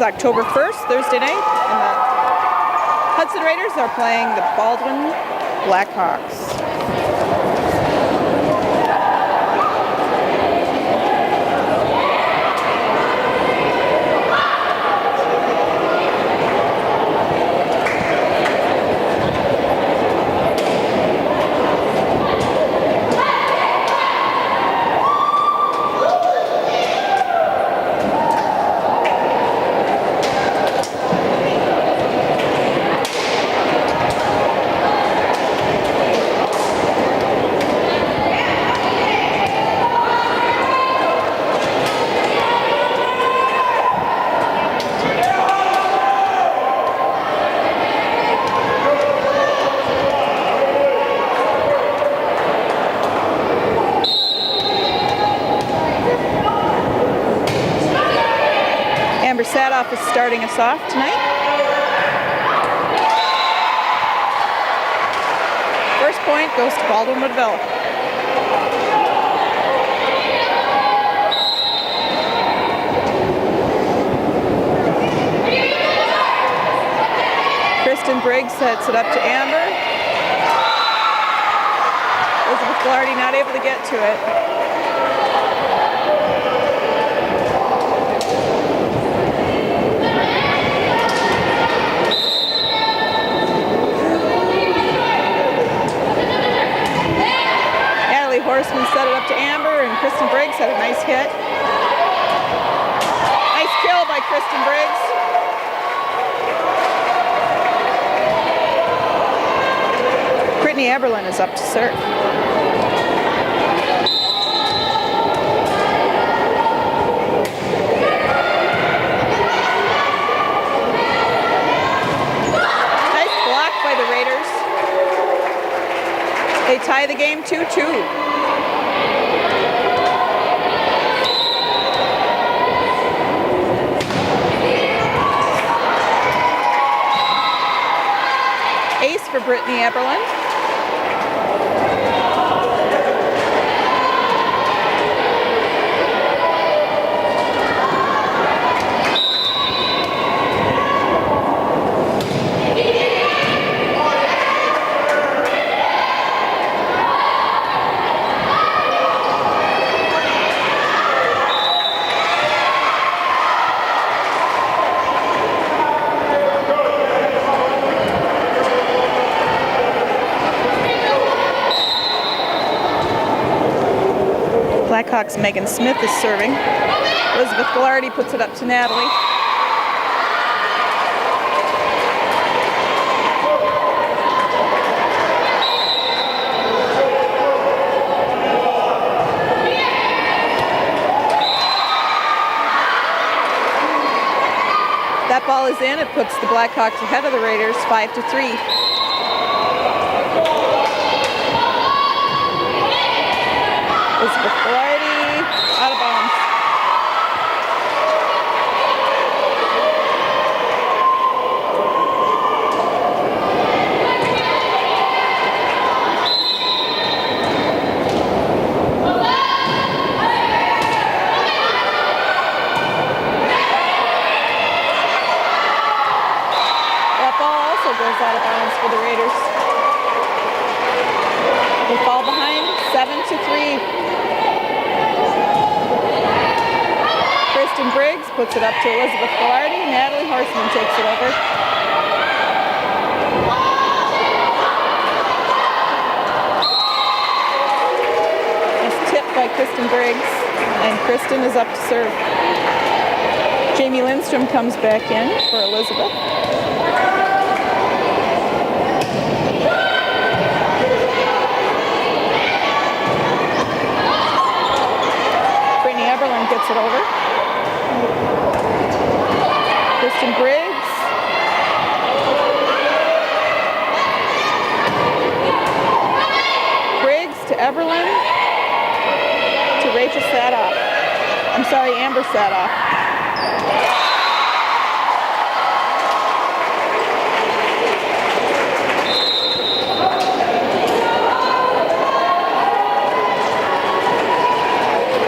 is October 1st, Thursday night, and the Hudson Raiders are playing the Baldwin Blackhawks. Sadoff is starting us off tonight. First point goes to Baldwin Woodville. Kristen Briggs sets it up to Amber. Elizabeth Glardy not able to get to it. Horseman set it up to Amber, and Kristen Briggs had a nice hit. Nice kill by Kristen Briggs. Brittany Eberlin is up to serve. Nice block by the Raiders. They tie the game 2-2. For Brittany Eberlin. Blackhawks' Megan Smith is serving. Elizabeth Glardy puts it up to Natalie. That ball is in. It puts the Blackhawks ahead of the Raiders 5-3. Elizabeth Glardy, out of bounds. That ball also goes out of bounds for the Raiders. They fall behind 7-3. Kristen Briggs puts it up to Elizabeth Glardy. Natalie Horseman takes it over. It's tipped by Kristen Briggs, and Kristen is up to serve. Jamie Lindstrom comes back in for Elizabeth. Brittany Eberlin gets it over. Kristen Briggs. Briggs to Eberlin. To Rachel Sadoff. I'm sorry, Amber Sadoff.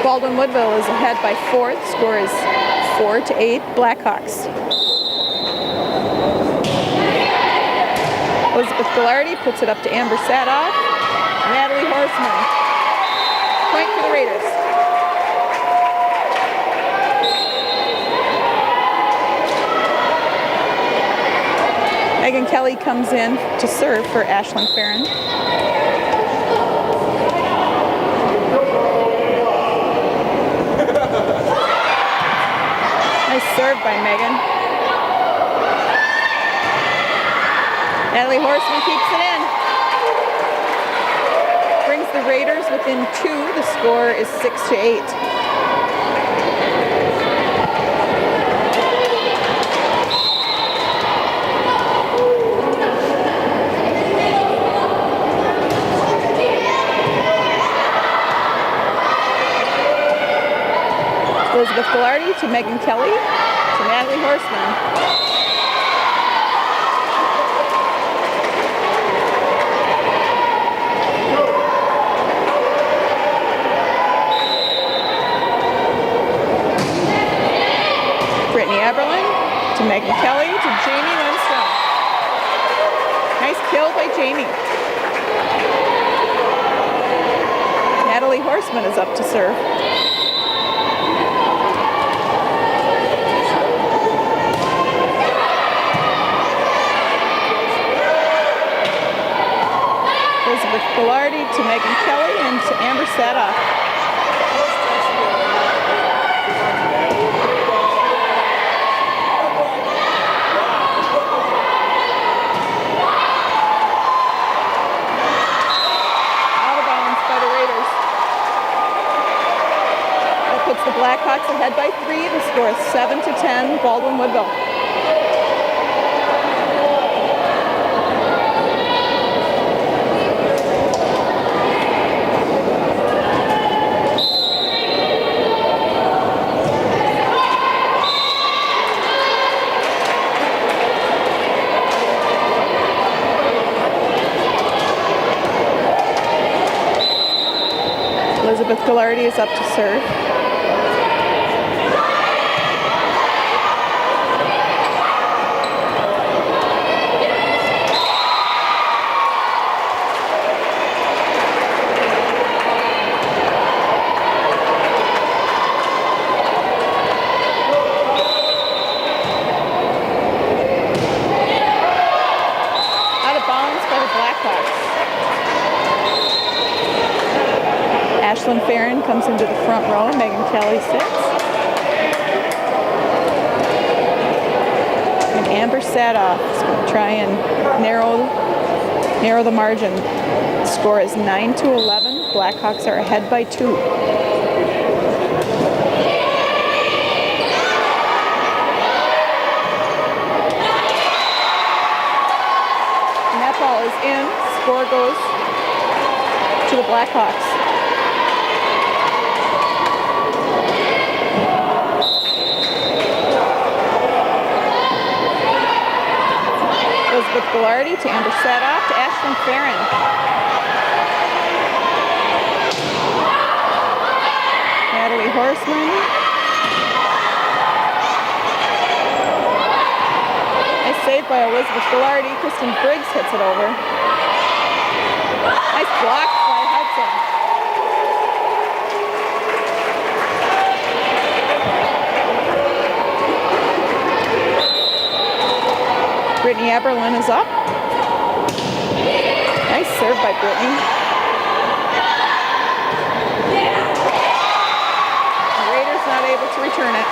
Baldwin Woodville is ahead by 4. The score is 4-8 Blackhawks. Elizabeth Ghilardi puts it up to Amber Sadoff. Natalie Horseman. Point for the Raiders. Megan Kelly comes in to serve for Ashlyn Farron. Nice serve by Megan. Natalie Horseman keeps it in. Brings the Raiders within 2. The score is 6-8. Elizabeth Ghilardi to Megan Kelly to Natalie Horseman. Eberlin to Megan Kelly to Jamie Lindstrom. Nice kill by Jamie. Natalie Horseman is up to serve. Elizabeth Ghilardi to Megan Kelly and to Amber Sadoff. The Blackhawks ahead by 3. The score is 7-10, Baldwin Woodville. Elizabeth Ghilardi is up to serve. Ashlyn Farron comes into the front row. Megan Kelly sits. And Amber Sadoff is going to try and narrow the margin. The score is 9-11. Blackhawks are ahead by 2. And that ball is in. Score goes to the Blackhawks. Elizabeth Ghilardi to Amber Sadoff to Ashlyn Farron. Natalie Horseman. Nice save by Elizabeth Ghilardi. Kristen Briggs hits it over. Nice block by Hudson. Brittany Eberlin is up. Nice serve by Brittany. The Raiders not able to return it.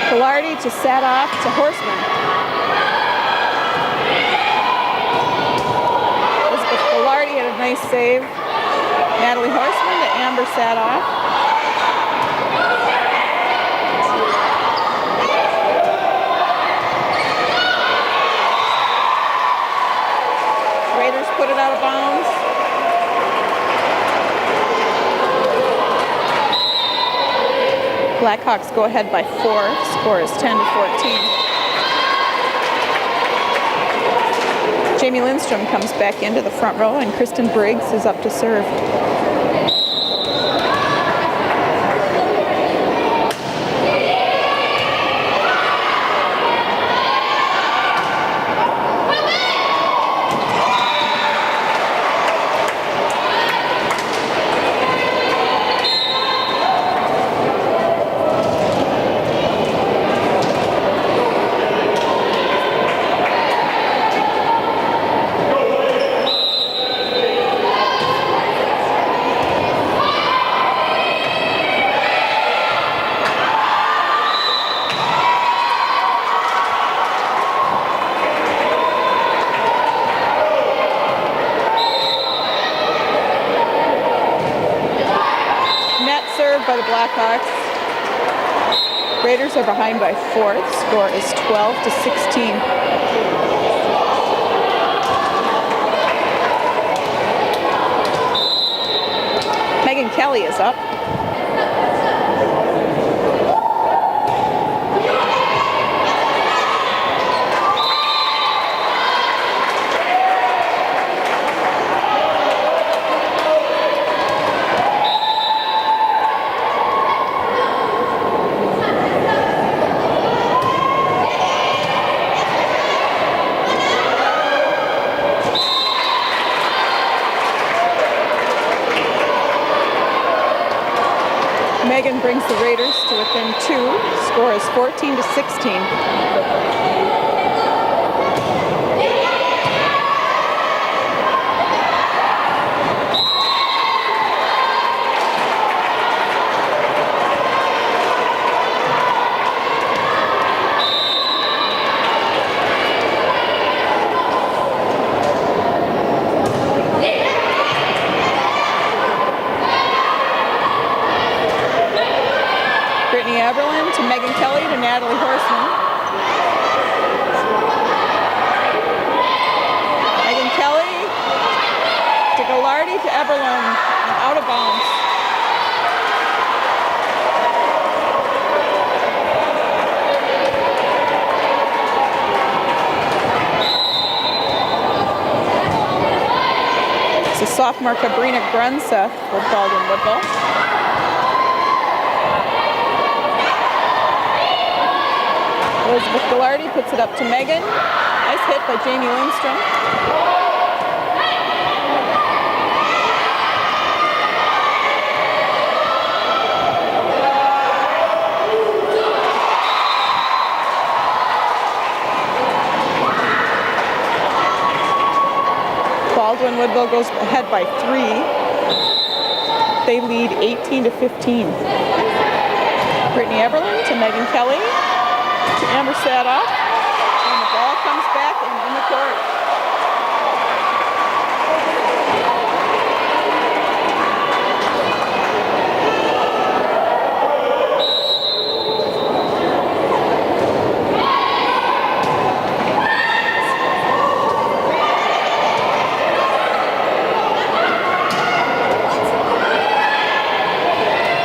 Ghilardi to Sadoff to Horseman. Had a nice save. Natalie Horseman to Amber Sadoff. Raiders put it out of bounds. Blackhawks go ahead by 4. Score is 10-14. Jamie Lindstrom comes back into the front row, and Kristen Briggs is up to serve. By the Blackhawks. Raiders are behind by 4. The score is 12-16. Megan Kelly is up. Megan brings the Raiders to within 2. Score is 14-16. Eberlin to Megan Kelly to Natalie Horseman. Megan Kelly to Gallardi to Eberlin, and out of bounds. It's a sophomore Cabrina Grunseth with Baldwin Woodville. Elizabeth Gallardi puts it up to Megan. Nice hit by Jamie Lindstrom. Baldwin Woodville goes ahead by 3. They lead 18-15. Brittany Eberlin to Megan Kelly. To Amber Sadoff, and the ball comes back and in the court.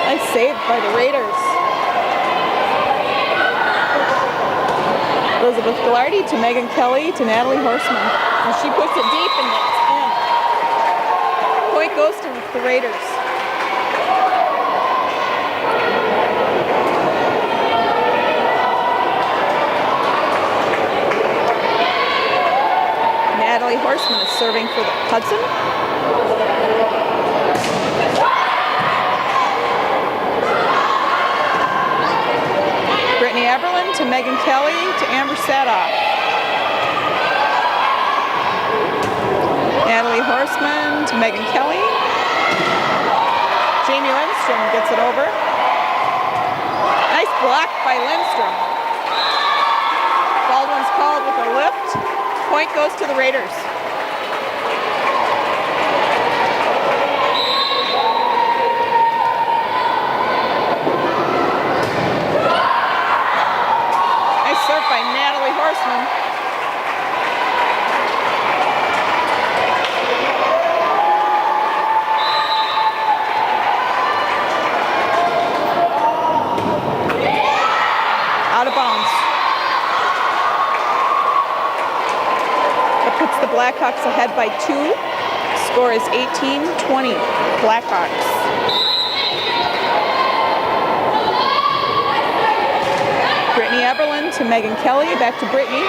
Nice save by the Raiders. Elizabeth Gallardi to Megan Kelly to Natalie Horseman. And she puts it deep and it's in. Point goes to the Raiders. Natalie Horseman is serving for the Hudson. Brittany Eberlin to Megan Kelly to Amber Sadoff. Natalie Horseman to Megan Kelly. Jamie Lindstrom gets it over. Nice block by Lindstrom. Baldwin's called with a lift. Point goes to the Raiders. By Natalie Horseman. Out of bounds. That puts the Blackhawks ahead by 2. Score is 18-20, Blackhawks. Brittany Eberlin to Megan Kelly, back to Brittany.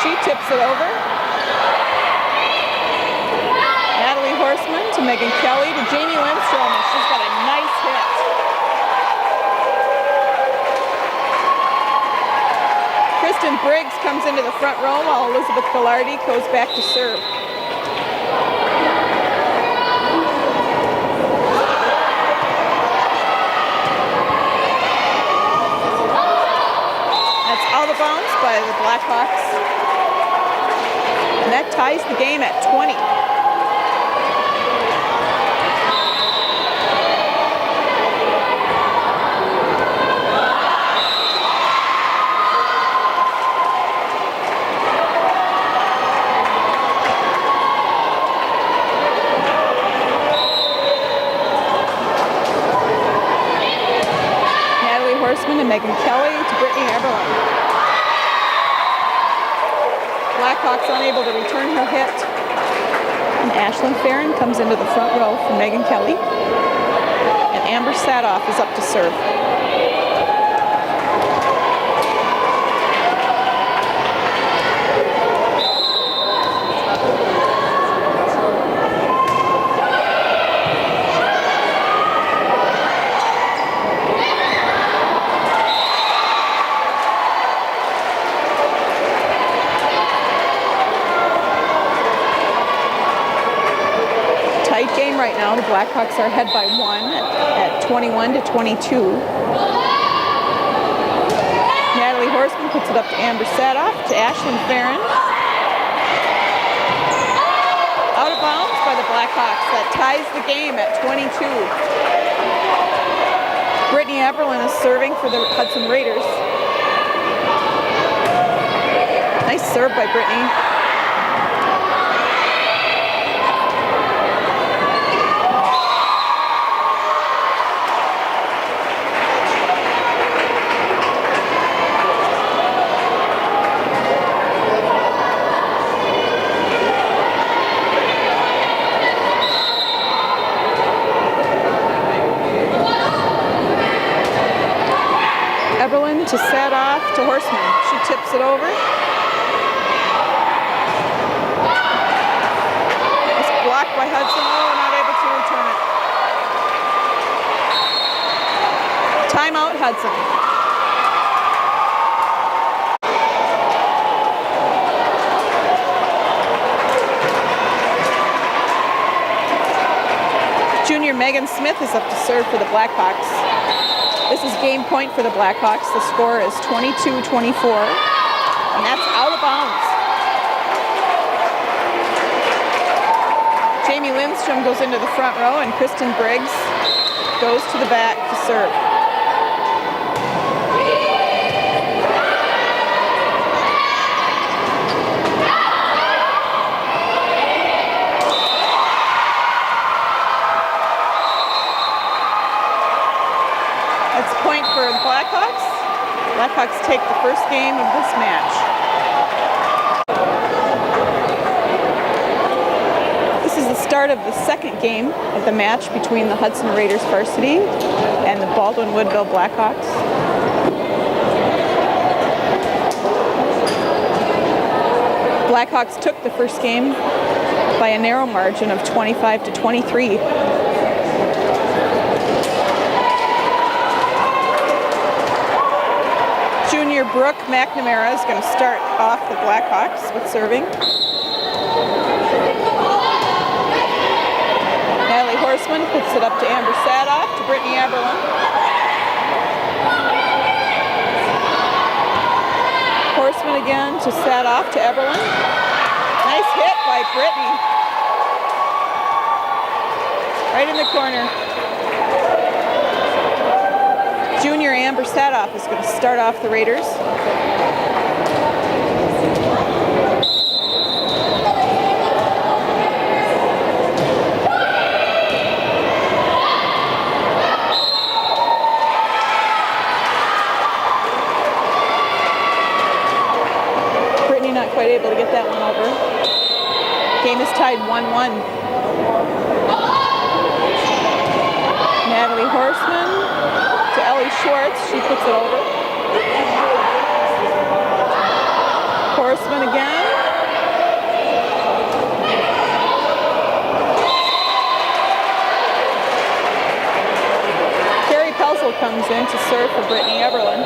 She tips it over. Natalie Horseman to Megan Kelly to Jamie Lindstrom. She's got a nice hit. Kristen Briggs comes into the front row while Elizabeth Gallardi goes back to serve. That's out of bounds by the Blackhawks. And that ties the game at 20. Horseman and Megan Kelly to Brittany Eberlin. Blackhawks unable to return her hit. And Ashlyn Farron comes into the front row for Megan Kelly. And Amber Sadoff is up to serve. Game right now. The Blackhawks are ahead by 1 at 21-22. Natalie Horseman puts it up to Amber Sadoff to Ashlyn Farron. Out of bounds by the Blackhawks. That ties the game at 22. Brittany Eberlin is serving for the Hudson Raiders. Nice serve by Brittany. Eberlin to Sadoff to Horseman. She tips it over. It's blocked by Hudson. Oh, not able to return it. Timeout, Hudson. Junior Megan Smith is up to serve for the Blackhawks. This is game point for the Blackhawks. The score is 22-24, and that's out of bounds. Jamie Lindstrom goes into the front row, and Kristen Briggs goes to the back to serve. That's a point for the Blackhawks. Blackhawks take the first game of this match. This is the start of the second game of the match between the Hudson Raiders varsity and the Baldwin Woodville Blackhawks. Blackhawks took the first game by a narrow margin of 25-23. Junior Brooke McNamara is going to start off the Blackhawks with serving. Natalie Horseman puts it up to Amber Sadoff to Brittany Eberlin. Horseman again to Sadoff to Eberlin. Nice hit by Brittany. Right in the corner. Junior Amber Sadoff is going to start off the Raiders. Brittany not quite able to get that one over. Game is tied 1-1. Natalie Horseman to Ellie Schwartz. She puts it over. Horseman again. Carrie Pelzel comes in to serve for Brittany Eberlin.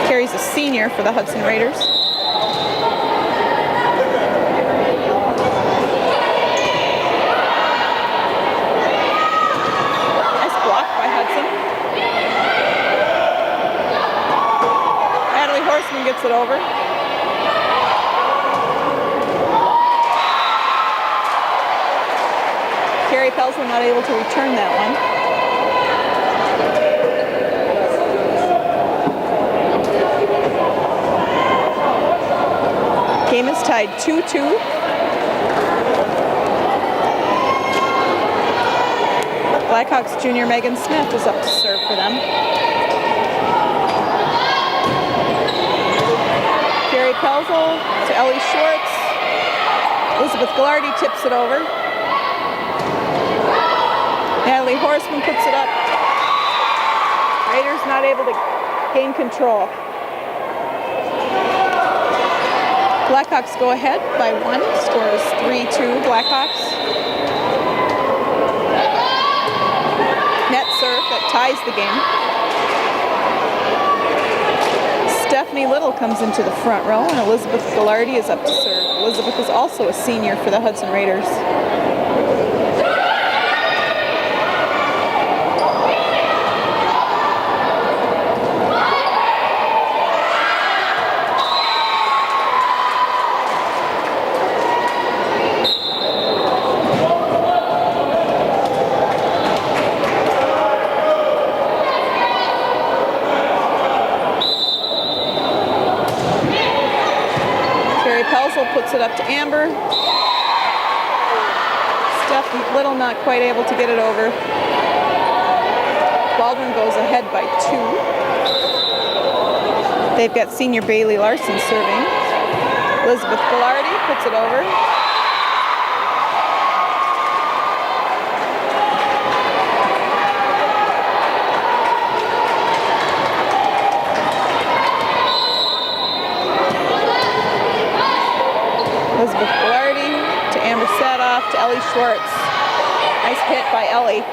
Carrie's a senior for the Hudson Raiders. Nice block by Hudson. Natalie Horseman gets it over. Carrie Pelzel not able to return that one. Game is tied 2-2. Blackhawks junior Megan Smith is up to serve for them. Carrie Pelzel to Ellie Schwartz. Elizabeth Gillardy tips it over. Natalie Horseman puts it up. Raiders not able to gain control. Blackhawks go ahead by 1. Score is 3-2 Blackhawks. Net serve that ties the game. Stephanie Little comes into the front row and Elizabeth Gillardy is up to serve. Elizabeth is also a senior for the Hudson Raiders. Puts it up to Amber. Steph Little not quite able to get it over. Baldwin goes ahead by 2. They've got senior Bailey Larson serving. Elizabeth Gillardy puts it over. Elizabeth Gillardy to Amber Sadoff to Ellie Schwartz. Nice hit by Ellie.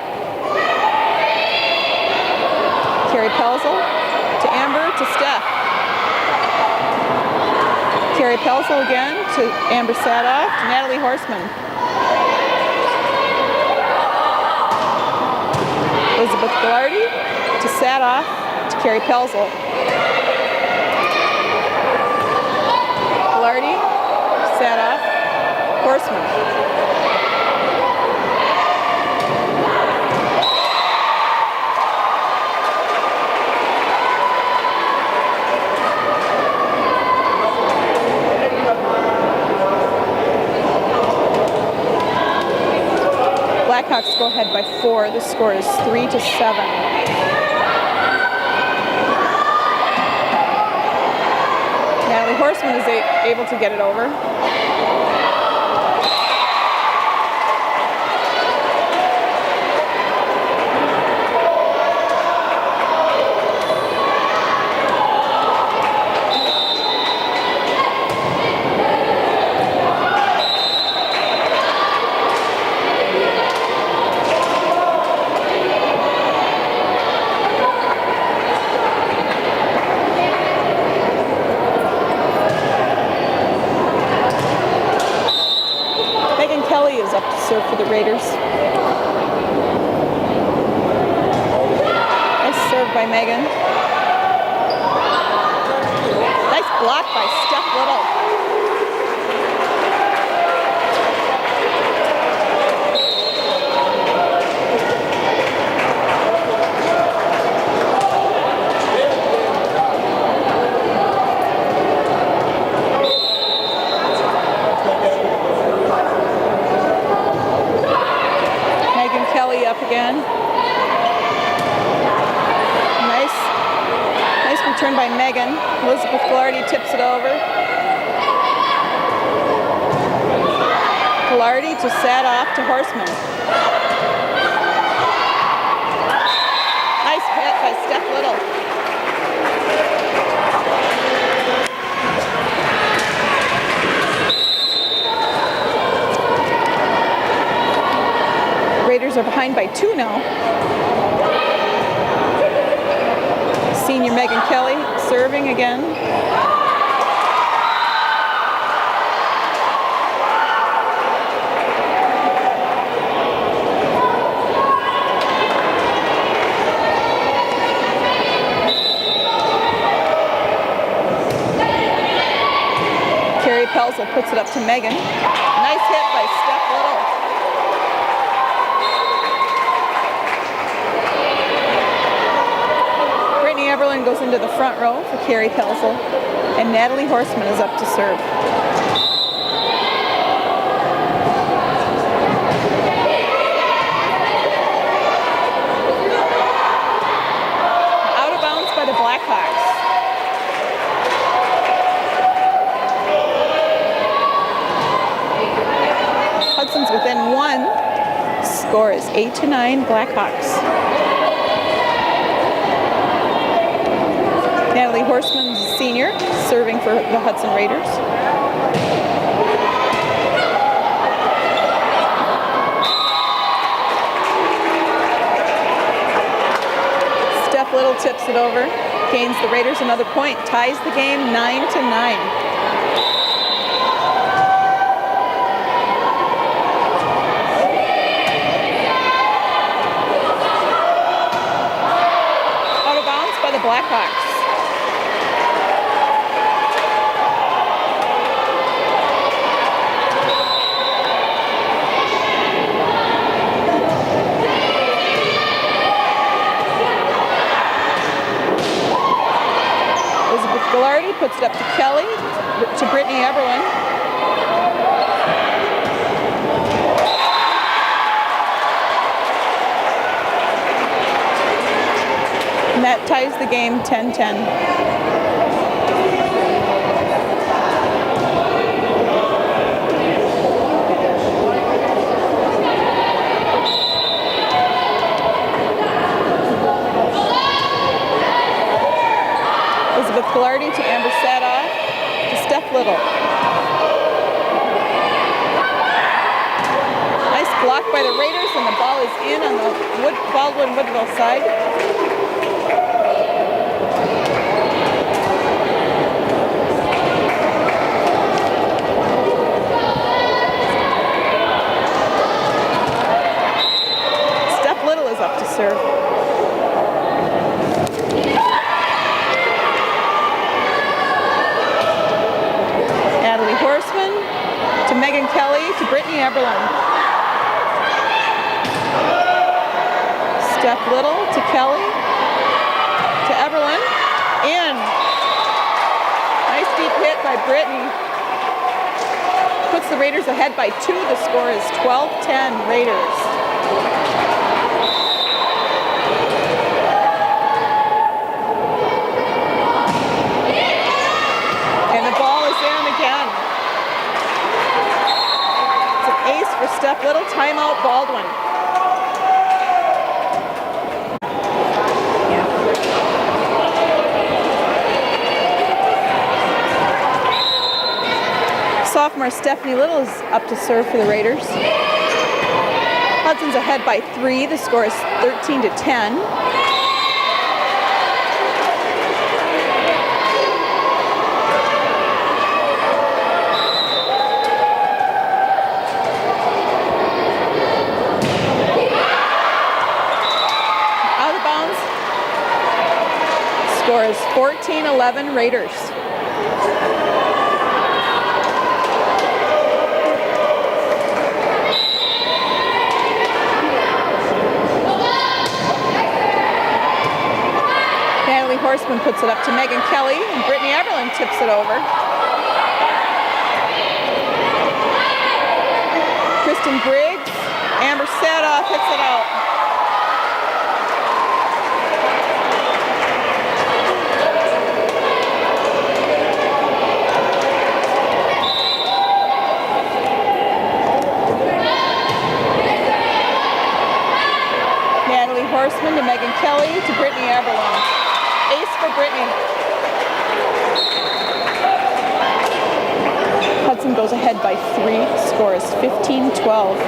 Carrie Pelzel to Amber to Steph. Carrie Pelzel again to Amber Sadoff to Natalie Horseman. Elizabeth Gillardy to Sadoff to Carrie Pelzel. Gillardy, Sadoff, Horseman. Blackhawks go ahead by 4. The score is 3-7. Natalie Horseman is able to get it over. Serve for the Raiders. Nice serve by Megan. Nice block by Steph Little. Up again. Nice Return by Megan. Elizabeth Glardy tips it over. Glardy to set off to Horseman. Nice hit by Steph Little. Raiders are behind by 2 now. Senior Megan Kelly serving again. Carrie Pelzel puts it up to Megan. Nice hit by Steph Little. Everlyn goes into the front row for Carrie Pelzel, and Natalie Horseman is up to serve. Out of bounds by the Blackhawks. Hudson's within 1. Score is 8-9 Blackhawks. Natalie Horseman's senior, serving for the Hudson Raiders. Steph Little tips it over, gains the Raiders another point, ties the game 9-9. Out of bounds by the Blackhawks. Glardy puts it up to Kelly, to Brittany Everlyn. And that ties the game 10-10. Glardy to Amber Sadoff to Steph Little. Nice block by the Raiders, and the ball is in on the Baldwin Woodville side. Steph Little is up to serve. Horseman to Megan Kelly to Brittany Everlyn. Steph Little to Kelly to Everlyn. In. Nice deep hit by Brittany. Puts the Raiders ahead by 2. The score is 12-10 Raiders. For Steph Little, timeout Baldwin. Sophomore Stephanie Little is up to serve for the Raiders. Hudson's ahead by 3. The score is 13-10. Score is 14-11 Raiders. Natalie Horseman puts it up to Megan Kelly, and Brittany Everlyn tips it over. Kristen Briggs, Amber Sadoff hits it out. Horseman to Megan Kelly to Brittany Eberlin. Ace for Brittany. Hudson goes ahead by 3, score is 15-12.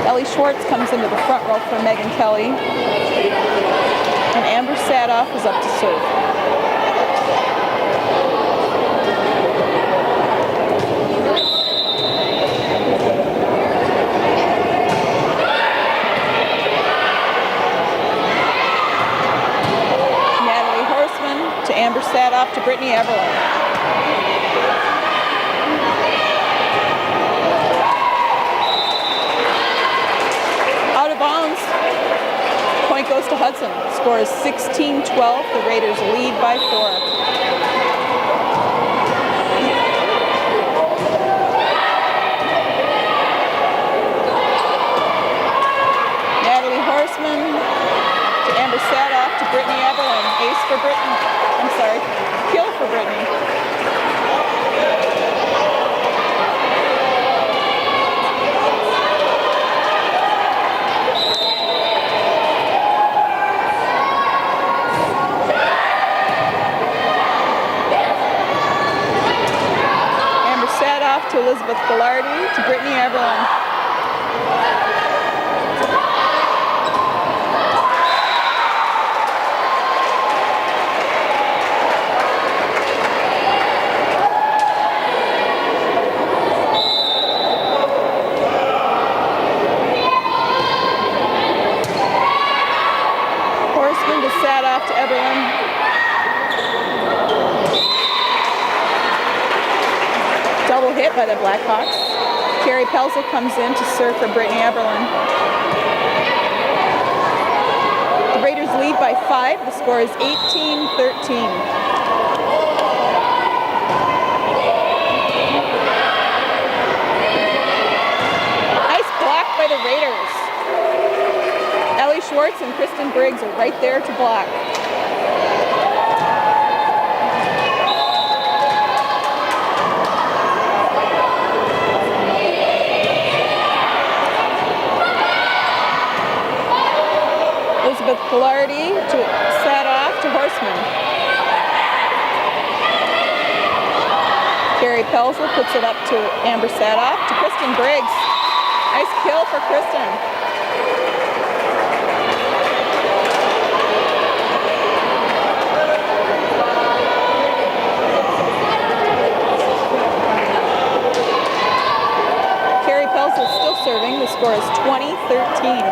Ellie Schwartz comes into the front row for Megan Kelly. And Amber Sadoff is up to serve. To Amber Sadoff to Brittany Eberlin. Out of bounds. Point goes to Hudson. Score is 16-12. The Raiders lead by 4. Natalie Horseman to Amber Sadoff to Brittany Eberlin. Ace for Brittany. I'm sorry. Kill for Brittany. Amber Sadoff to Elizabeth Gillardi to Brittany Eberlin. Sadoff to Eberlin. Double hit by the Blackhawks. Carrie Pelzel comes in to serve for Brittany Eberlin. The Raiders lead by 5. The score is 18-13. Nice block by the Raiders. Ellie Schwartz and Kristen Briggs are right there to block. Elizabeth Gillardi to Sadoff to Horseman. Carrie Pelzel puts it up to Amber Sadoff to Kristen Briggs. Nice kill for Kristen. Is still serving. The score is 20-13.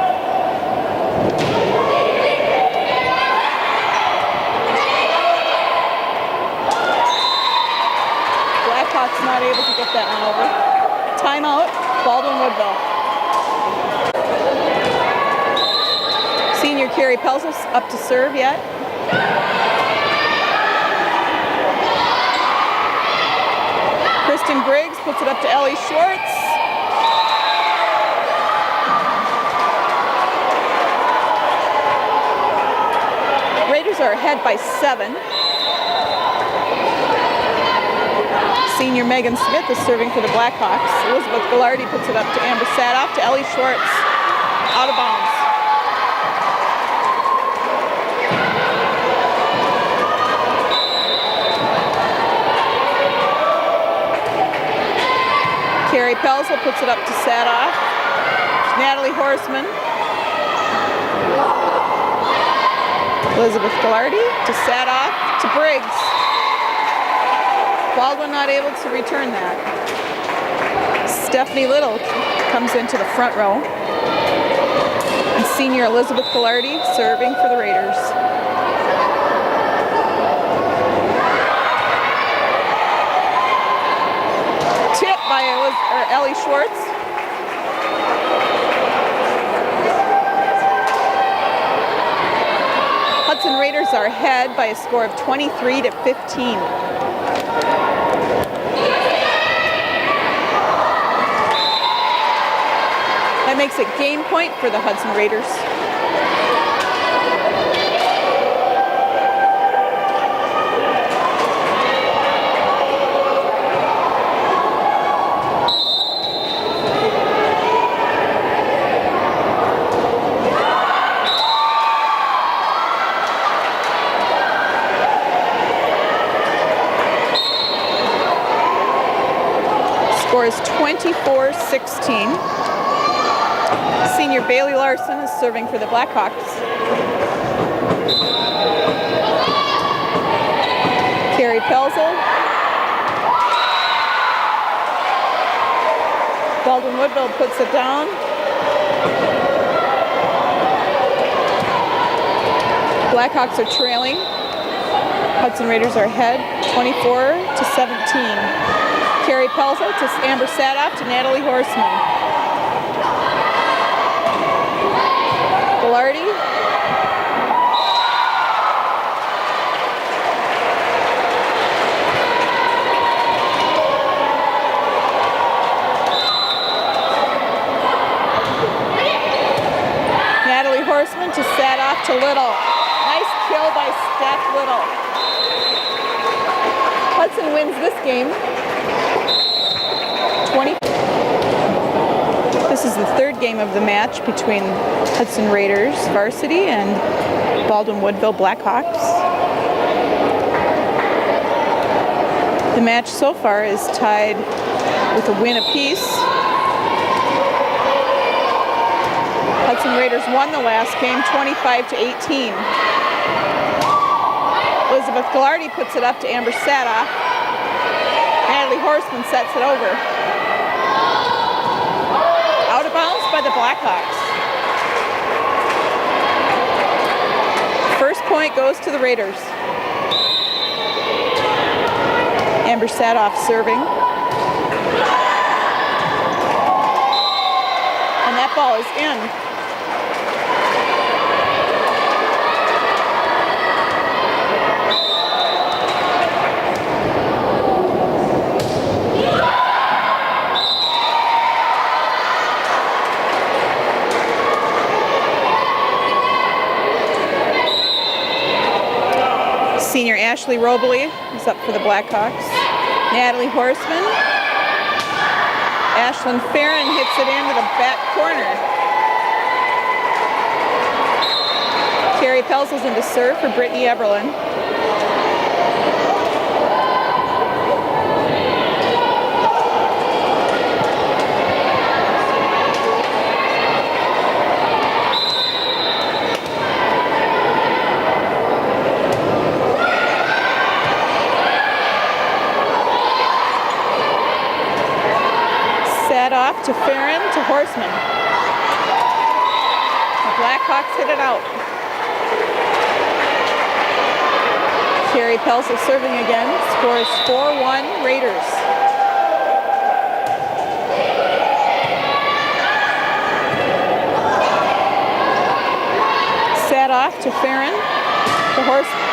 Blackhawks not able to get that one over. Timeout, Baldwin Woodville. Senior Carrie Pelzel's up to serve yet. Kristen Briggs puts it up to Ellie Schwartz. Raiders are ahead by 7. Senior Megan Smith is serving for the Blackhawks. Elizabeth Gillardi puts it up to Amber Sadoff to Ellie Schwartz. Out of bounds. Carrie Pelzel puts it up to Sadoff. Natalie Horseman. Elizabeth Gillardi to Sadoff to Briggs. Baldwin not able to return that. Stephanie Little comes into the front row. And senior Elizabeth Gillardi serving for the Raiders. Tip by Ellie Schwartz. Hudson Raiders are ahead by a score of 23-15. That makes a game point for the Hudson Raiders. score is 24-16. Senior Bailey Larson is serving for the Blackhawks. Carrie Pelzel. Baldwin Woodville puts it down. Blackhawks are trailing. Hudson Raiders are ahead, 24-17. Carrie Pelzel to Amber Sadoff to Natalie Horseman. Velarde. Natalie Horseman to Sadoff to Little. Nice kill by Steph Little. Hudson wins this game 20. This is the third game of the match between Hudson Raiders varsity and Baldwin Woodville Blackhawks. The match so far is tied with a win apiece. Hudson Raiders won the last game 25-18. Elizabeth Velarde puts it up to Amber Sadoff. Natalie Horseman sets it over. Out of bounds by the Blackhawks. First point goes to the Raiders. Amber Sadoff serving. And that ball is in. Senior Ashley Robley is up for the Blackhawks. Natalie Horseman. Ashlyn Farron hits it into the back corner. Carrie Pelzel's into serve for Brittany Eberlin. Off to Farron to Horseman. The Blackhawks hit it out. Carrie Pelzel serving again. Scores 4-1 Raiders. Sadoff to Farron to Horseman.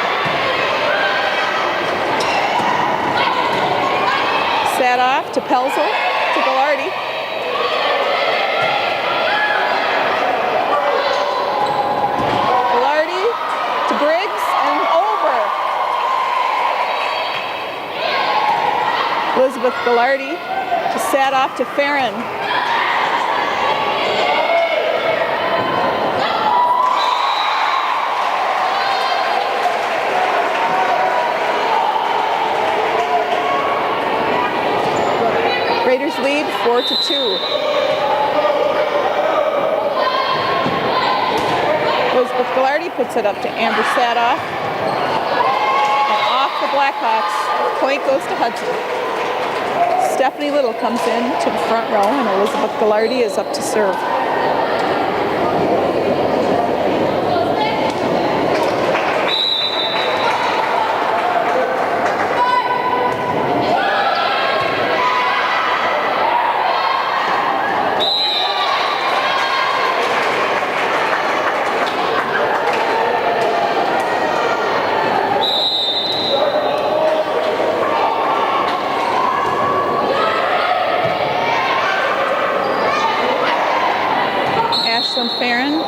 Sadoff to Pelzel to Velarde. Elizabeth Velarde to Sadoff to Farron. Raiders lead 4-2. Elizabeth Velarde puts it up to Amber Sadoff. And off the Blackhawks. Point goes to Hudson. Stephanie Little comes in to the front row, and Elizabeth Velarde is up to serve. Farron.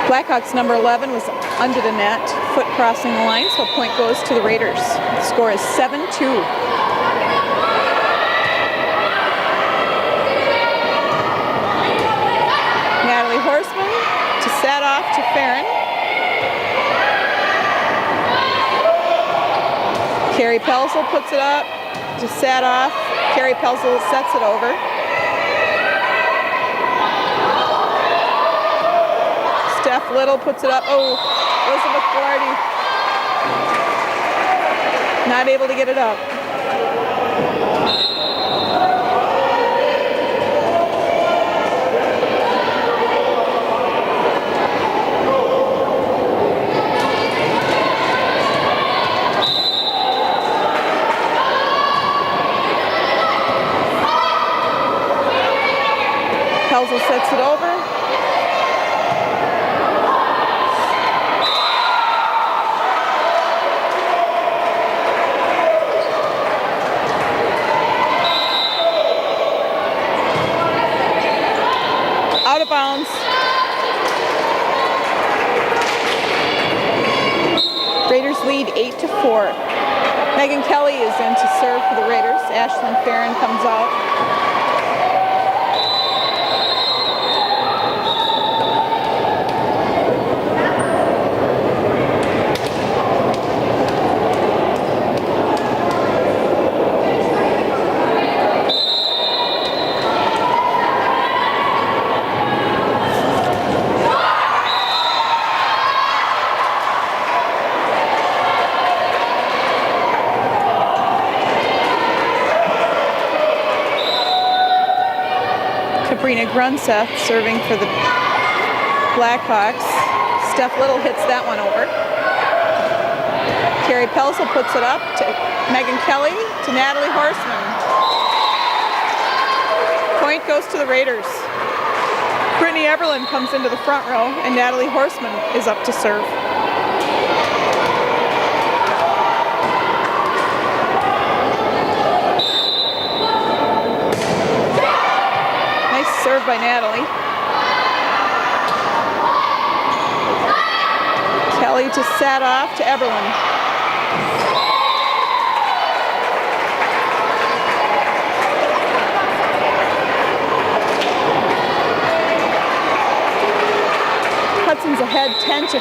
Blackhawks number 11 was under the net, foot crossing the line, so a point goes to the Raiders. The score is 7-2. Natalie Horseman to Sadoff to Farron. Carrie Pelzel puts it up to set off. Carrie Pelzel sets it over. Steph Little puts it up. Oh, Elizabeth Glardy not able to get it up. Pelzel sets it over. Out of bounds. Raiders lead 8-4. Megan Kelly is in to serve for the Raiders. Ashlyn Farron comes out. Sabrina Grunseth serving for the Blackhawks. Steph Little hits that one over. Carrie Pelzel puts it up to Megan Kelly to Natalie Horseman. Point goes to the Raiders. Brittany Everland comes into the front row and Natalie Horseman is up to serve. Served by Natalie. Kelly to set off to Everland. Hudson's ahead 10-5.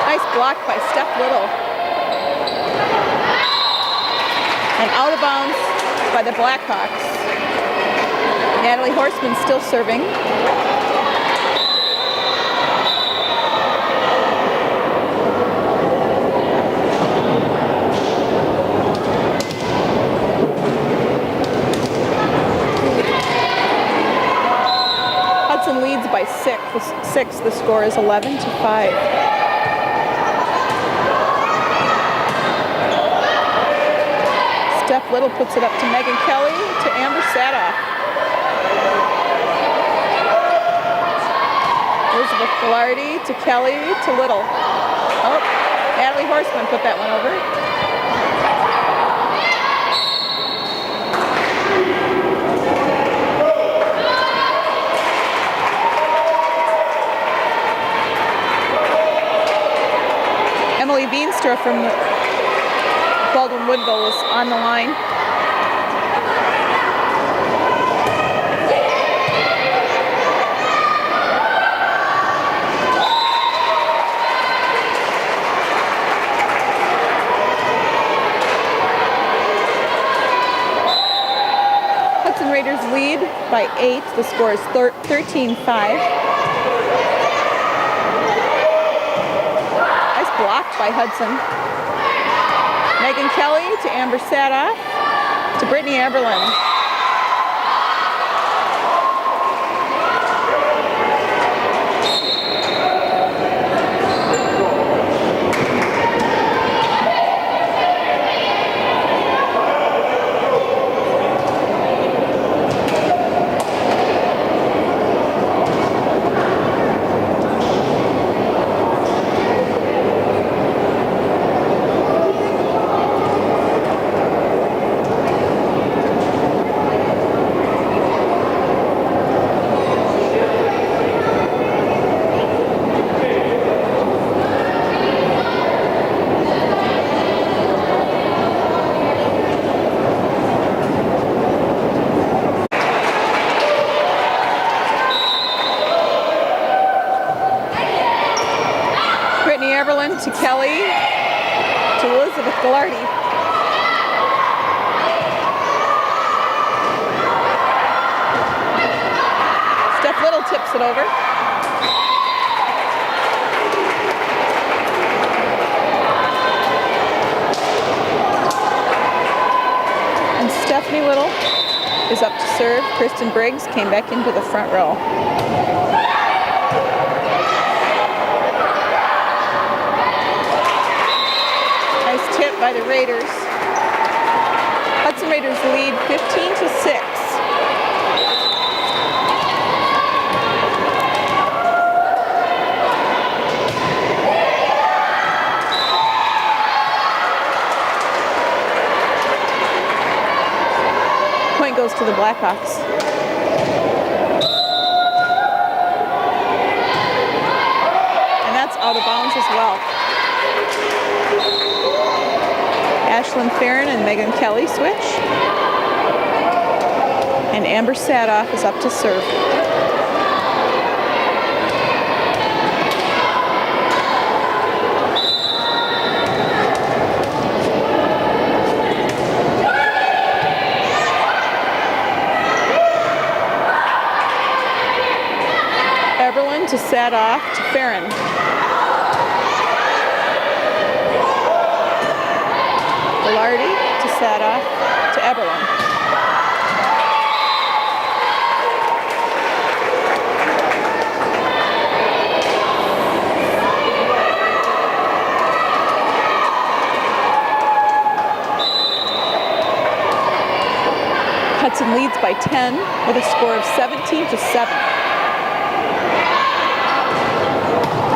Nice block by Steph Little. And out of bounds by the Blackhawks. Natalie Horseman still serving. Hudson leads by 6. The score is 11-5. Steph Little puts it up to Megan Kelly to Amber Sadoff. Elizabeth Glardy to Kelly to Little. Oh, Natalie Horseman put that one over. Emily Veenstra from Baldwin Woodville is on the line. Hudson Raiders lead by 8. The score is 13-5. Nice blocked by Hudson. Megan Kelly to Amber Sadoff to Brittany Everland. Eberlin to Kelly to Elizabeth Gillardy. Steph Little tips it over. And Stephanie Little is up to serve. Kristen Briggs came back into the front row. Nice tip by the Raiders. Hudson Raiders lead 15-6. Point goes to the Blackhawks. And that's out of bounds as well. Ashlyn Farron and Megan Kelly switch. And Amber Sadoff is up to serve. Eberlin to Sadoff to Farron. Gillardy to Sadoff to Eberlin. Hudson leads by 10 with a score of 17-7.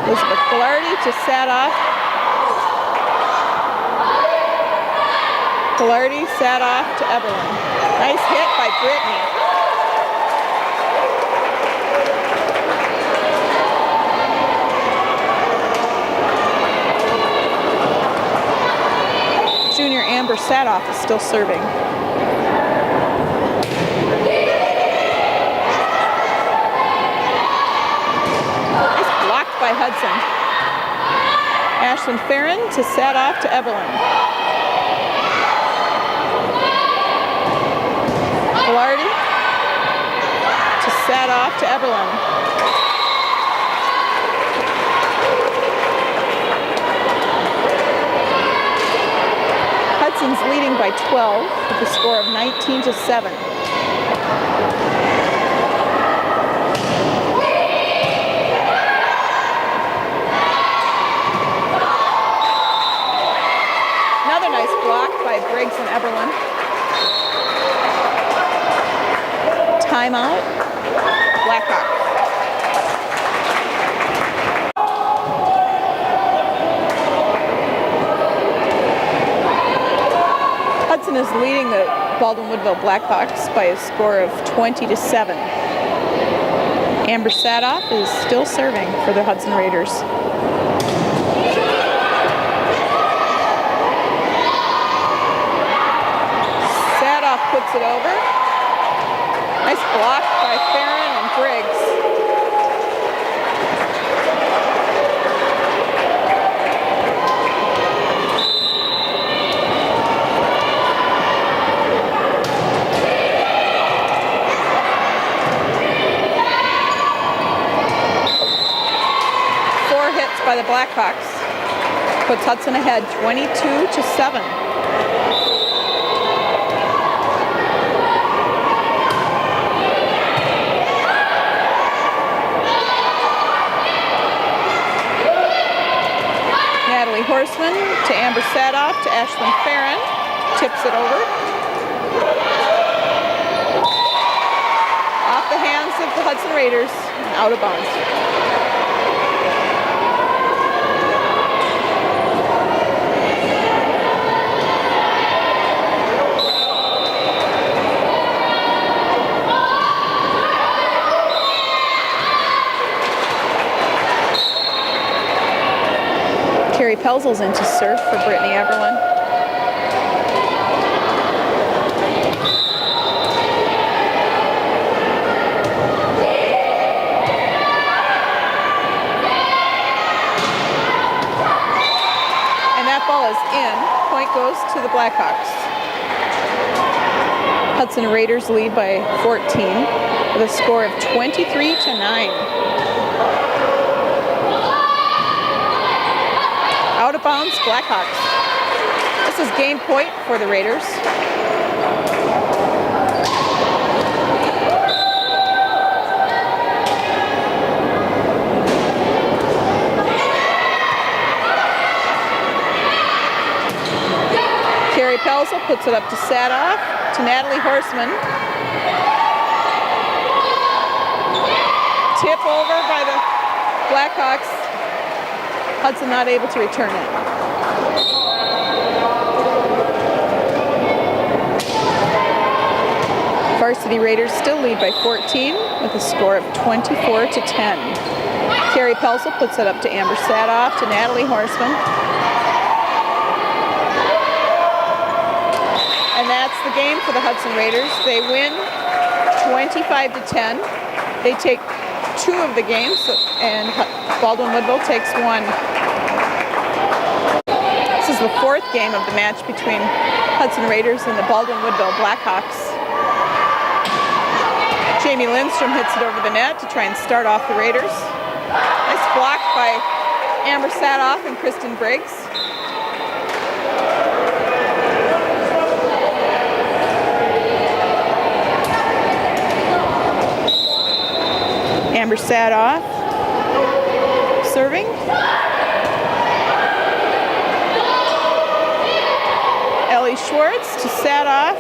Elizabeth Gillardy to Sadoff. Gillardy, Sadoff to Eberlin. Nice hit by Brittany. Junior Amber Sadoff is still serving. By Hudson. Ashlyn Farron to Sadoff to Eberlin. Gillardy to Sadoff to Eberlin. Hudson's leading by 12 with a score of 19-7. By Briggs and Eberlin. Timeout. Blackhawk. Hudson is leading the Baldwin Woodville Blackhawks by a score of 20-7. Amber Sadoff is still serving for the Hudson Raiders. Puts it over. Nice block by Farron and Briggs. Four hits by the Blackhawks. Puts Hudson ahead 22-7. Horseman to Amber Sadoff to Ashlyn Farron. Tips it over. Off the hands of the Hudson Raiders and out of bounds. Carrie Pelzel's into serve for Brittany Eberlin. ball is in. Point goes to the Blackhawks. Hudson Raiders lead by 14 with a score of 23-9. Out of bounds, Blackhawks. This is game point for the Raiders. Carrie Pelzel puts it up to Sadoff, to Natalie Horseman. Tip over by the Blackhawks. Hudson not able to return it. Varsity Raiders still lead by 14 with a score of 24-10. Carrie Pelzel puts it up to Amber Sadoff, to Natalie Horseman. And that's the game for the Hudson Raiders. They win 25-10. They take 2 of the games, and Baldwin Woodville takes 1. This is the 4th game of the match between Hudson Raiders and the Baldwin Woodville Blackhawks. Jamie Lindstrom hits it over the net to try and start off the Raiders. Nice block by Amber Sadoff and Kristen Briggs. Amber Sadoff serving. Ellie Schwartz to Sadoff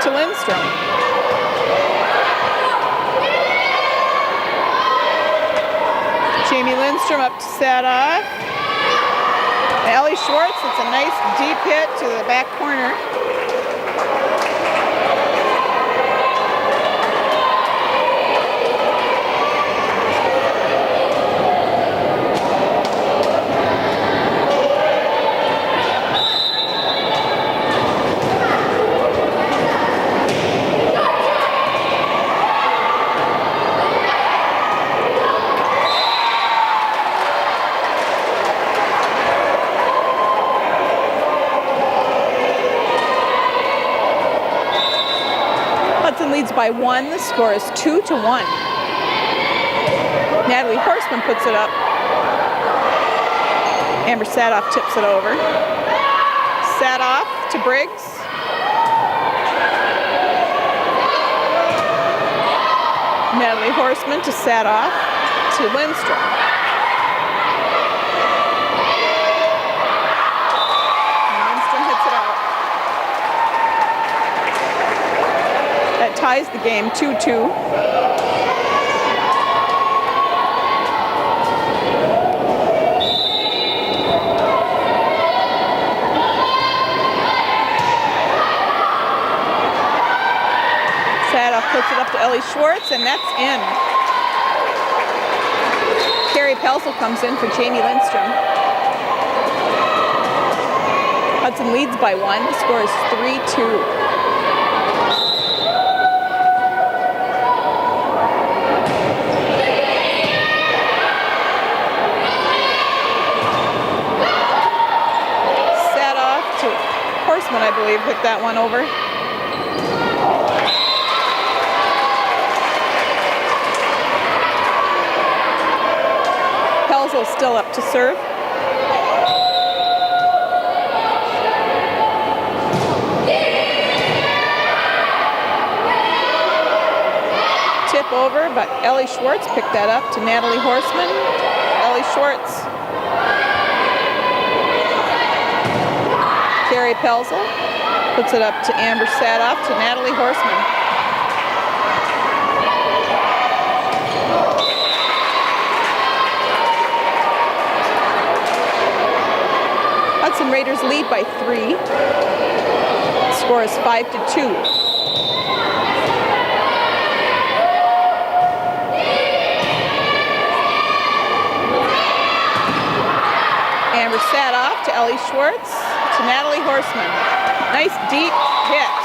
to Lindstrom. Jamie Lindstrom up to Sadoff. Ellie Schwartz, it's a nice deep hit to the back corner. Leads by 1. The score is 2-1. Natalie Horseman puts it up. Amber Sadoff tips it over. Sadoff to Briggs. Natalie Horseman to Sadoff to Lindstrom. Ties the game 2-2. Sadoff puts it up to Ellie Schwartz, and that's in. Carrie Pelzel comes in for Jamie Lindstrom. Hudson leads by 1. The score is 3-2. I believe hit that one over. Pelzel still up to serve. Tip over, but Ellie Schwartz picked that up to Natalie Horseman. Ellie Schwartz. Carrie Pelzel puts it up to Amber Sadoff to Natalie Horseman. Hudson Raiders lead by 3. The score is 5-2. Amber Sadoff to Ellie Schwartz to Natalie Horseman. Nice deep hit.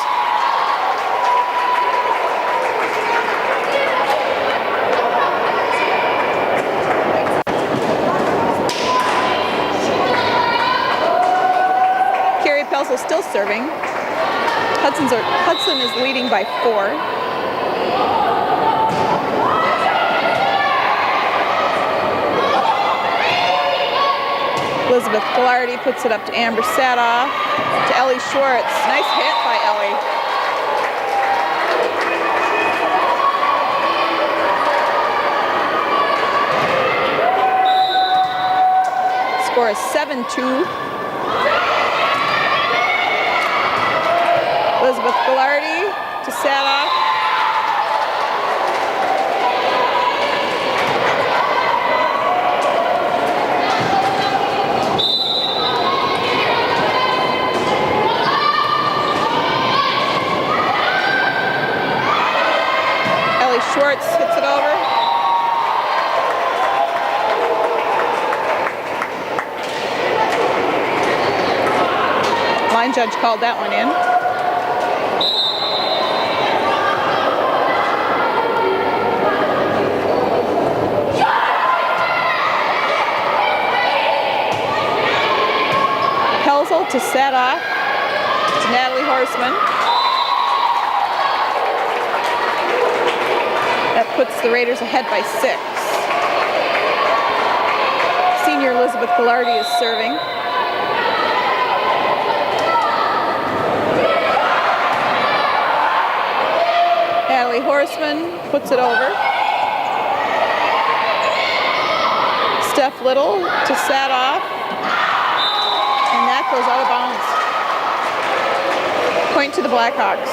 Pelso still serving. Hudson is leading by 4. Elizabeth Ghilardi puts it up to Amber Sadoff, to Ellie Schwartz. Nice hit by Ellie. Score is 7-2. Elizabeth Ghilardi to Sadoff. Ellie Schwartz hits it over. Line judge called that one in. Pelzel to Sadoff, to Natalie Horseman. That puts the Raiders ahead by 6. Senior Elizabeth Ghilardi is serving. Natalie Horseman puts it over. Steph Little to Sadoff. And that goes out of bounds. Point to the Blackhawks.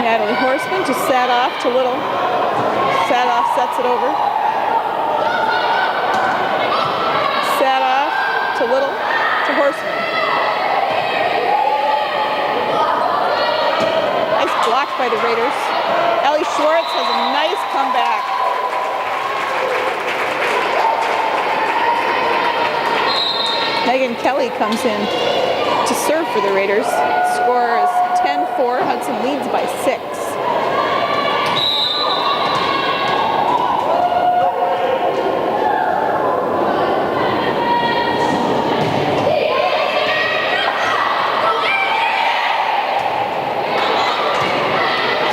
Natalie Horseman to Sadoff to Little. Sadoff sets it over. Sadoff to Little to Horseman. Nice block by the Raiders. Ellie Schwartz has a nice comeback. Megan Kelly comes in to serve for the Raiders. Score is 10-4. Hudson leads by 6.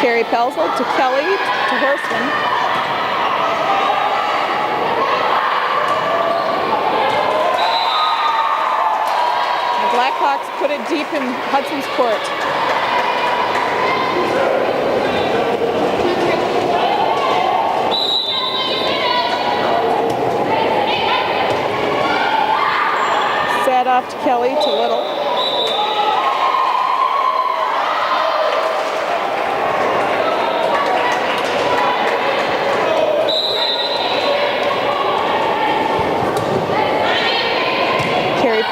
Carrie Pelzel to Kelly to Horseman. The Blackhawks put it deep in Hudson's court. Sadoff to Kelly to Little.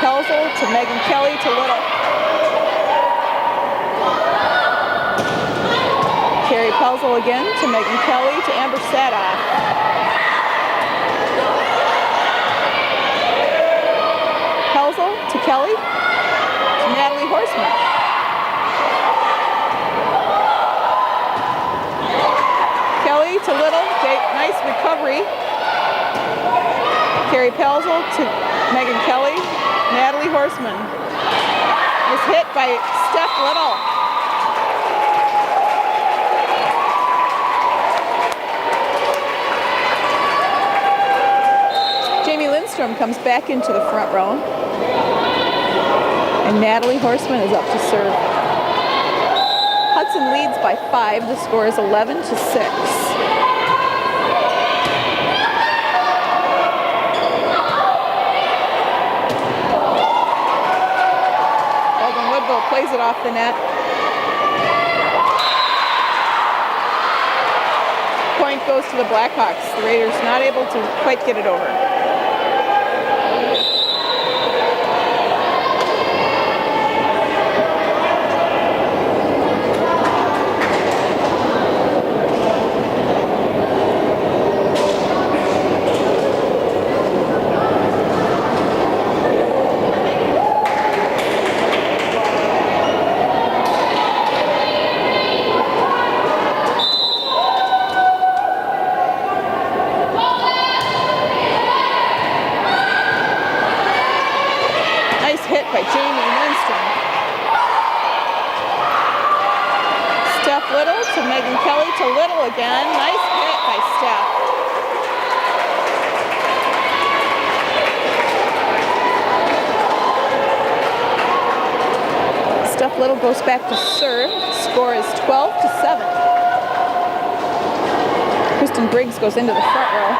Pelzel to Megan Kelly to Little. Carrie Pelzel again to Megan Kelly to Amber Sadoff. Pelzel to Kelly to Natalie Horseman. Kelly to Little. Nice recovery. Carrie Pelzel to Megan Kelly. Natalie Horseman was hit by Steph Little. Jamie Lindstrom comes back into the front row. And Natalie Horseman is up to serve. Hudson leads by 5. The score is 11-6. Plays it off the net. Point goes to the Blackhawks. The Raiders not able to quite get it over. hit by Jamie Lindstrom. Steph Little to Megan Kelly to Little again. Nice hit by Steph. Steph Little goes back to serve. Score is 12-7. Kristen Briggs goes into the front row.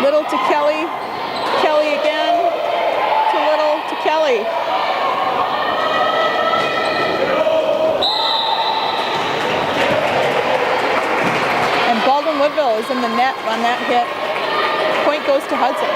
Little to Kelly. Kelly again to Little to Kelly. And Baldwin Woodville is in the net on that hit. Point goes to Hudson.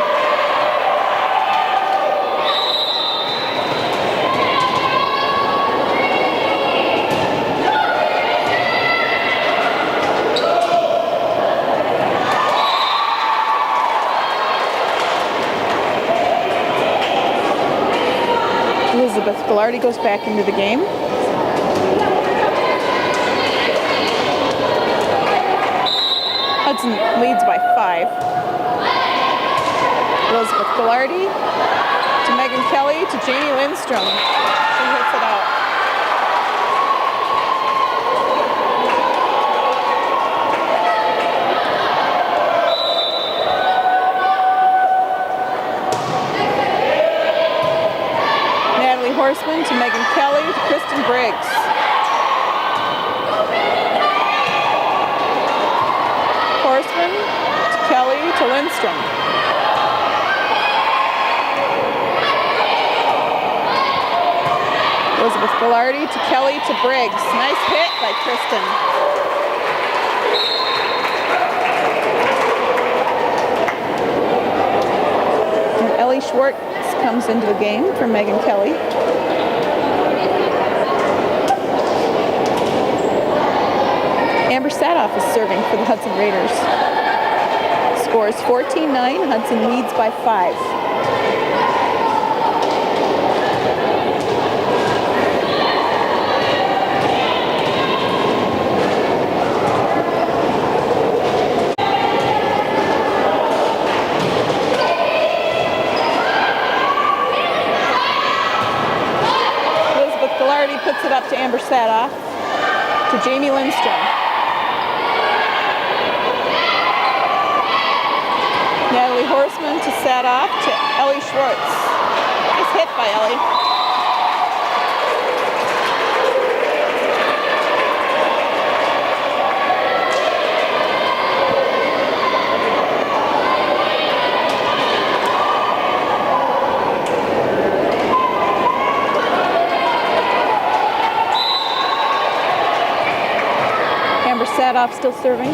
Elizabeth Ghilardi goes back into the game. Hudson leads by 5. Elizabeth Ghilardi to Megan Kelly to Jamie Lindstrom. She hits it out. Horseman to Megan Kelly to Kristen Briggs. Horseman to Kelly to Lindstrom. Elizabeth Ghilardi to Kelly to Briggs. Nice hit by Kristen. And Ellie Schwartz comes into the game for Megan Kelly. Amber Sadoff is serving for the Hudson Raiders. Score is 14-9. Hudson leads by 5. Puts it up to Amber Sadoff, to Jamie Lindstrom. Natalie Horseman to Sadoff, to Ellie Schwartz. Nice hit by Ellie. Sadoff still serving.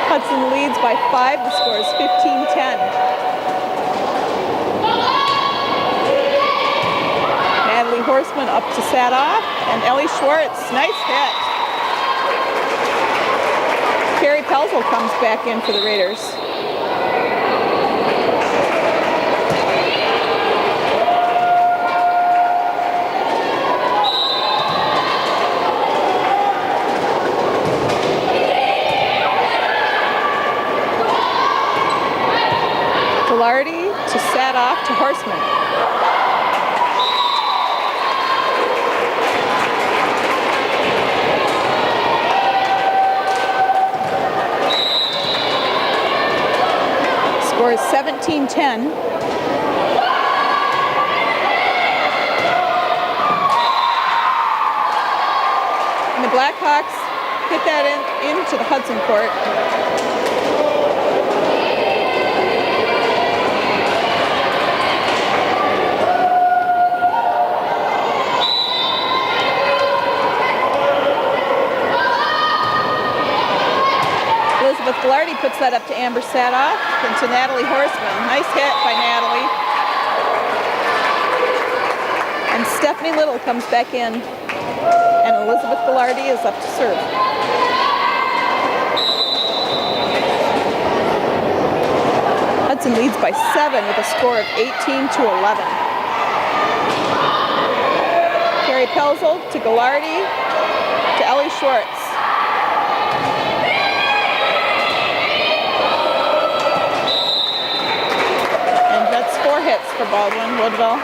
Hudson leads by 5. The score is 15-10. Natalie Horseman up to Sadoff and Ellie Schwartz. Nice hit. Carrie Pelzel comes back in for the Raiders. Ghilardi to Sadoff to Horseman. Score is 17-10. And the Blackhawks hit that into the Hudson court. Elizabeth Ghilardi puts that up to Amber Sadoff and to Natalie Horseman. Nice hit by Natalie. And Stephanie Little comes back in. And Elizabeth Ghilardi is up to serve. by 7 with a score of 18-11. Carrie Pelzel to Gallardi to Ellie Schwartz. And that's 4 hits for Baldwin Woodville.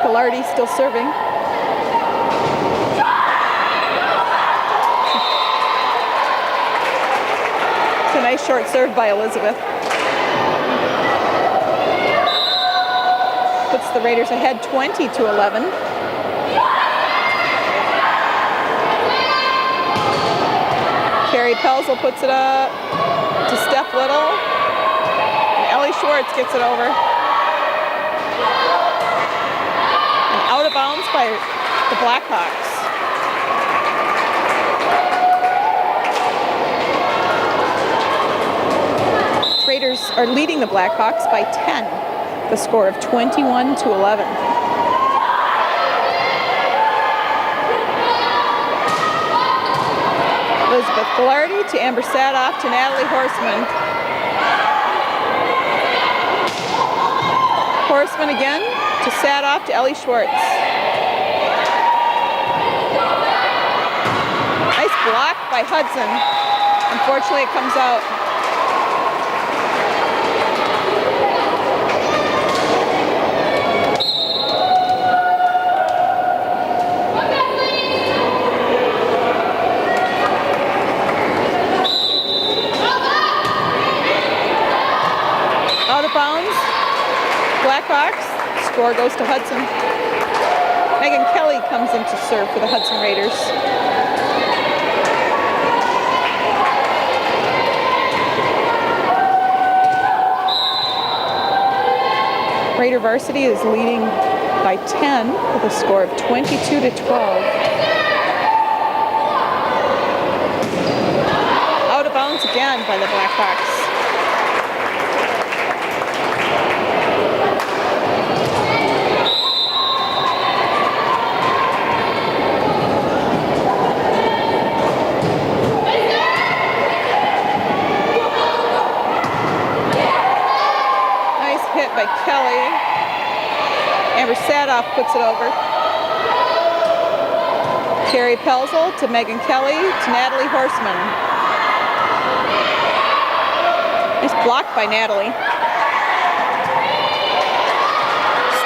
Gallardi still serving. It's a nice short serve by Elizabeth. Puts the Raiders ahead 20-11. Carrie Pelzel puts it up to Steph Little. And Ellie Schwartz gets it over. And out of bounds by the Blackhawks. Raiders are leading the Blackhawks by 10. The score of 21-11. Elizabeth Gallardi to Amber Sadoff to Natalie Horseman. Horseman again to Sadoff to Ellie Schwartz. Nice block by Hudson. Unfortunately, it comes out. Out of bounds. Blackhawks. Score goes to Hudson. Megan Kelly comes in to serve for the Hudson Raiders. Raider varsity is leading by 10 with a score of 22-12. Out of bounds again by the Blackhawks. By Kelly. Amber Sadoff puts it over. Carrie Pelzel to Megan Kelly to Natalie Horseman. Nice block by Natalie.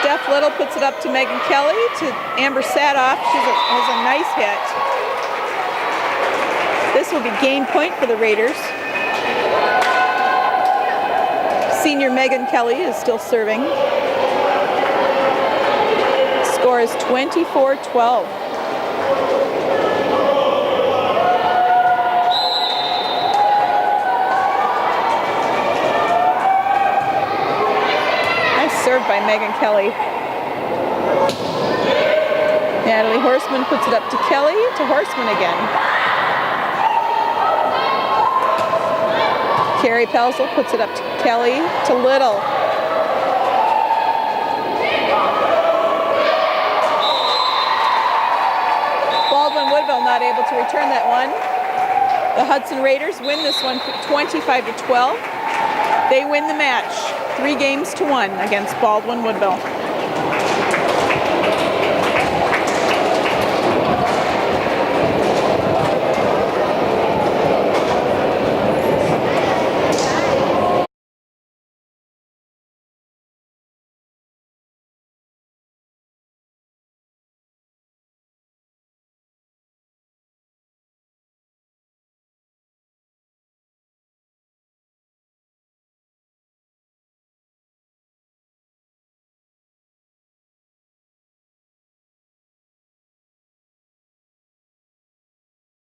Steph Little puts it up to Megan Kelly to Amber Sadoff. She has a nice hit. This will be game point for the Raiders. Senior Megan Kelly is still serving. Score is 24-12. Nice serve by Megan Kelly. Natalie Horseman puts it up to Kelly to Horseman again. Carrie Pelzel puts it up to Kelly to Little. Baldwin Woodville not able to return that one. The Hudson Raiders win this one 25-12. They win the match 3-1 against Baldwin Woodville.